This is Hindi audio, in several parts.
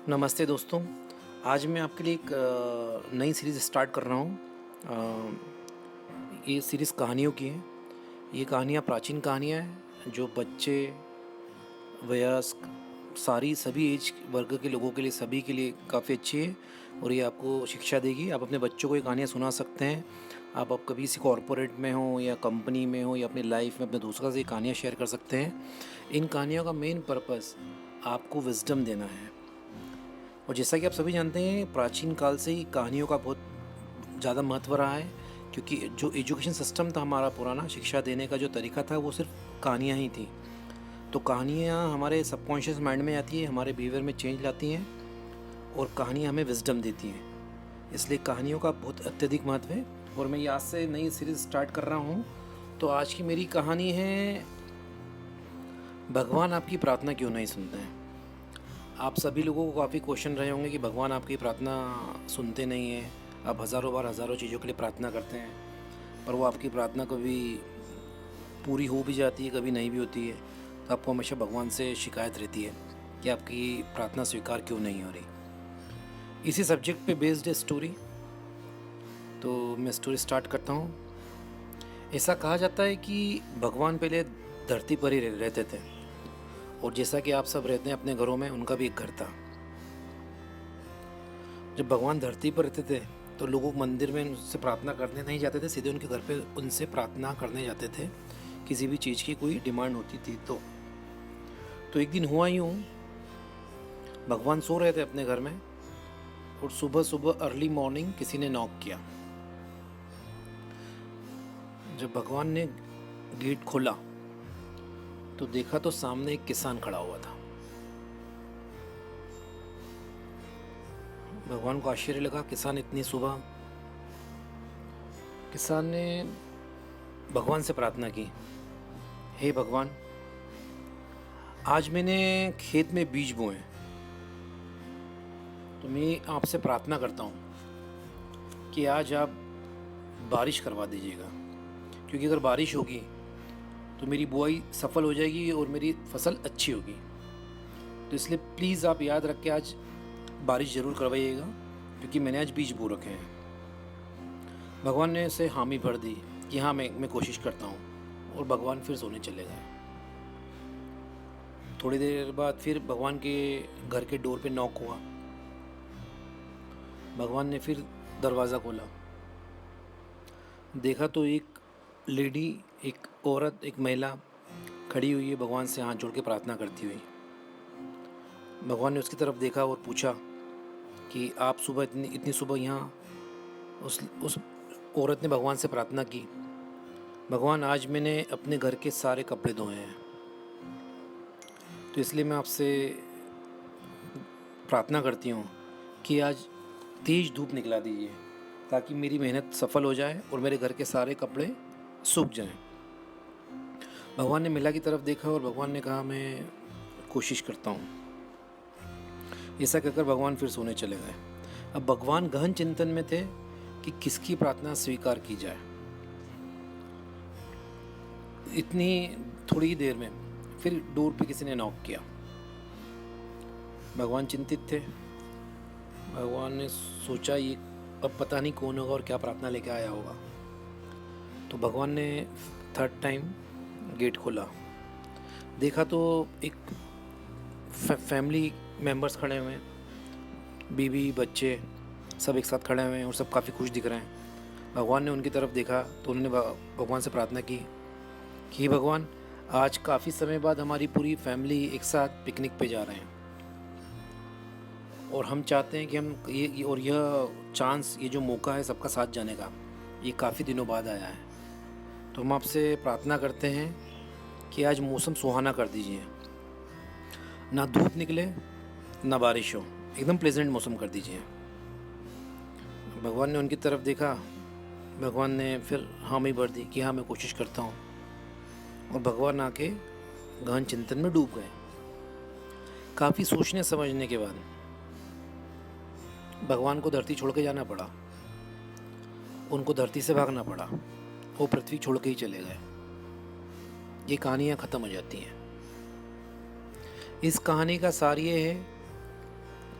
नमस्ते दोस्तों। आज मैं आपके लिए एक नई सीरीज़ स्टार्ट कर रहा हूँ। ये सीरीज़ कहानियों की है। ये कहानियाँ प्राचीन कहानियाँ हैं जो बच्चे, वयस्क, सारी सभी एज वर्ग के लोगों के लिए, सभी के लिए काफ़ी अच्छी है और ये आपको शिक्षा देगी। आप अपने बच्चों को ये कहानियाँ सुना सकते हैं। आप कभी किसी कॉर्पोरेट में हो या कंपनी में हो या अपनी लाइफ में अपने दोस्तों से ये कहानियाँ शेयर कर सकते हैं। इन कहानियों का मेन पर्पस आपको विज़डम देना है। और जैसा कि आप सभी जानते हैं, प्राचीन काल से ही कहानियों का बहुत ज़्यादा महत्व रहा है, क्योंकि जो एजुकेशन सिस्टम था हमारा पुराना, शिक्षा देने का जो तरीका था वो सिर्फ कहानियाँ ही थी। तो कहानियाँ हमारे सबकॉन्शियस माइंड में आती हैं, हमारे बिहेवियर में चेंज लाती हैं और कहानियाँ हमें विजडम देती हैं। इसलिए कहानियों का बहुत अत्यधिक महत्व है और मैं ये आज से नई सीरीज़ स्टार्ट कर रहा हूँ। तो आज की मेरी कहानी है, भगवान आपकी प्रार्थना क्यों नहीं सुनते हैं। आप सभी लोगों को काफ़ी क्वेश्चन रहे होंगे कि भगवान आपकी प्रार्थना सुनते नहीं हैं। आप हज़ारों बार हज़ारों चीज़ों के लिए प्रार्थना करते हैं, पर वो आपकी प्रार्थना कभी पूरी हो भी जाती है, कभी नहीं भी होती है। तो आपको हमेशा भगवान से शिकायत रहती है कि आपकी प्रार्थना स्वीकार क्यों नहीं हो रही। इसी सब्जेक्ट पे बेस्ड है स्टोरी। तो मैं स्टोरी स्टार्ट करता हूँ। ऐसा कहा जाता है कि भगवान पहले धरती पर ही रहते थे और जैसा कि आप सब रहते हैं अपने घरों में, उनका भी एक घर था। जब भगवान धरती पर रहते थे तो लोग मंदिर में उनसे प्रार्थना करने नहीं जाते थे, सीधे उनके घर पे उनसे प्रार्थना करने जाते थे। किसी भी चीज़ की कोई डिमांड होती थी तो एक दिन हुआ यूँ, भगवान सो रहे थे अपने घर में और सुबह सुबह अर्ली मॉर्निंग किसी ने नॉक किया। जब भगवान ने गेट खोला तो देखा तो सामने एक किसान खड़ा हुआ था। भगवान को आश्चर्य लगा, किसान इतनी सुबह। किसान ने भगवान से प्रार्थना की, हे भगवान, आज मैंने खेत में बीज बोए, तो मैं आपसे प्रार्थना करता हूँ कि आज आप बारिश करवा दीजिएगा, क्योंकि अगर बारिश होगी तो मेरी बुआई सफल हो जाएगी और मेरी फसल अच्छी होगी। तो इसलिए प्लीज़ आप याद रख के आज बारिश ज़रूर करवाइएगा, क्योंकि मैंने आज बीज बो रखे हैं। भगवान ने उसे हामी भर दी कि हाँ, मैं कोशिश करता हूँ, और भगवान फिर सोने चले गए। थोड़ी देर बाद फिर भगवान के घर के डोर पे नॉक हुआ। भगवान ने फिर दरवाज़ा खोला, देखा तो एक लेडी, एक औरत, एक महिला खड़ी हुई है, भगवान से हाथ जोड़ के प्रार्थना करती हुई। भगवान ने उसकी तरफ देखा और पूछा कि आप सुबह इतनी इतनी सुबह यहाँ। उस औरत ने भगवान से प्रार्थना की, भगवान, आज मैंने अपने घर के सारे कपड़े धोए हैं, तो इसलिए मैं आपसे प्रार्थना करती हूँ कि आज तेज़ धूप निकला दीजिए, ताकि मेरी मेहनत सफल हो जाए और मेरे घर के सारे कपड़े सूख जाएं। भगवान ने महिला की तरफ देखा और भगवान ने कहा, मैं कोशिश करता हूँ। ऐसा कहकर भगवान फिर सोने चले गए। अब भगवान गहन चिंतन में थे कि किसकी प्रार्थना स्वीकार की जाए। इतनी थोड़ी ही देर में फिर डोर पे किसी ने नॉक किया। भगवान चिंतित थे। भगवान ने सोचा, ये अब पता नहीं कौन होगा और क्या प्रार्थना लेके आया होगा। तो भगवान ने थर्ड टाइम गेट खोला, देखा तो एक फैमिली मेंबर्स खड़े हुए हैं, बीवी बच्चे सब एक साथ खड़े हुए हैं और सब काफ़ी खुश दिख रहे हैं। भगवान ने उनकी तरफ देखा तो उन्होंने भगवान से प्रार्थना की कि भगवान, आज काफ़ी समय बाद हमारी पूरी फैमिली एक साथ पिकनिक पे जा रहे हैं और हम चाहते हैं कि हम यह चांस, ये जो मौका है सबका साथ जाने का, ये काफ़ी दिनों बाद आया है। तो हम आपसे प्रार्थना करते हैं कि आज मौसम सुहाना कर दीजिए, ना धूप निकले ना बारिश हो, एकदम प्लेजेंट मौसम कर दीजिए। भगवान ने उनकी तरफ देखा। भगवान ने फिर हामी भर दी कि हाँ, मैं कोशिश करता हूँ, और भगवान आके गहन चिंतन में डूब गए। काफ़ी सोचने समझने के बाद भगवान को धरती छोड़ के जाना पड़ा। उनको धरती से भागना पड़ा, वो पृथ्वी छोड़ के ही चले गए। ये कहानियाँ ख़त्म हो जाती हैं। इस कहानी का सार ये है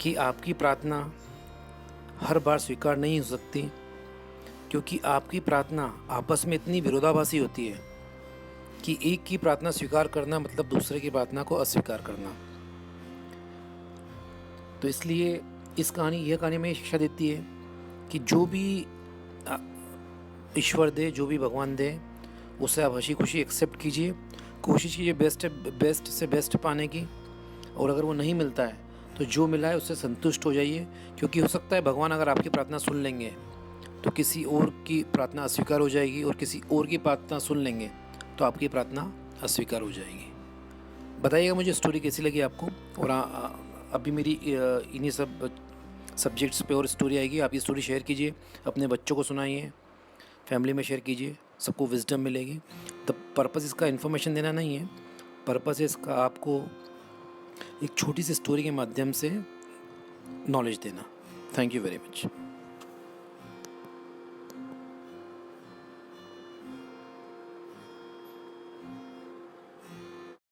कि आपकी प्रार्थना हर बार स्वीकार नहीं हो सकती, क्योंकि आपकी प्रार्थना आपस में इतनी विरोधाभासी होती है कि एक की प्रार्थना स्वीकार करना मतलब दूसरे की प्रार्थना को अस्वीकार करना। तो इसलिए यह कहानी हमें शिक्षा देती है कि जो भी अ, ईश्वर दे, जो भी भगवान दे, उसे आप हँसी-खुशी एक्सेप्ट कीजिए। कोशिश कीजिए बेस्ट से बेस्ट पाने की, और अगर वो नहीं मिलता है तो जो मिला है उससे संतुष्ट हो जाइए, क्योंकि हो सकता है भगवान अगर आपकी प्रार्थना सुन लेंगे तो किसी और की प्रार्थना अस्वीकार हो जाएगी, और किसी और की प्रार्थना सुन लेंगे तो आपकी प्रार्थना अस्वीकार हो जाएगी। बताइएगा मुझे स्टोरी कैसी लगी आपको, और अभी मेरी इन्हीं सब सब्जेक्ट्स पे और स्टोरी आएगी। आप ये स्टोरी शेयर कीजिए, अपने बच्चों को सुनाइए, फैमिली में शेयर कीजिए, सबको विजडम मिलेगी। द पर्पस इसका इन्फॉर्मेशन देना नहीं है, पर्पस है इसका आपको एक छोटी सी स्टोरी के माध्यम से नॉलेज देना। Thank you very much.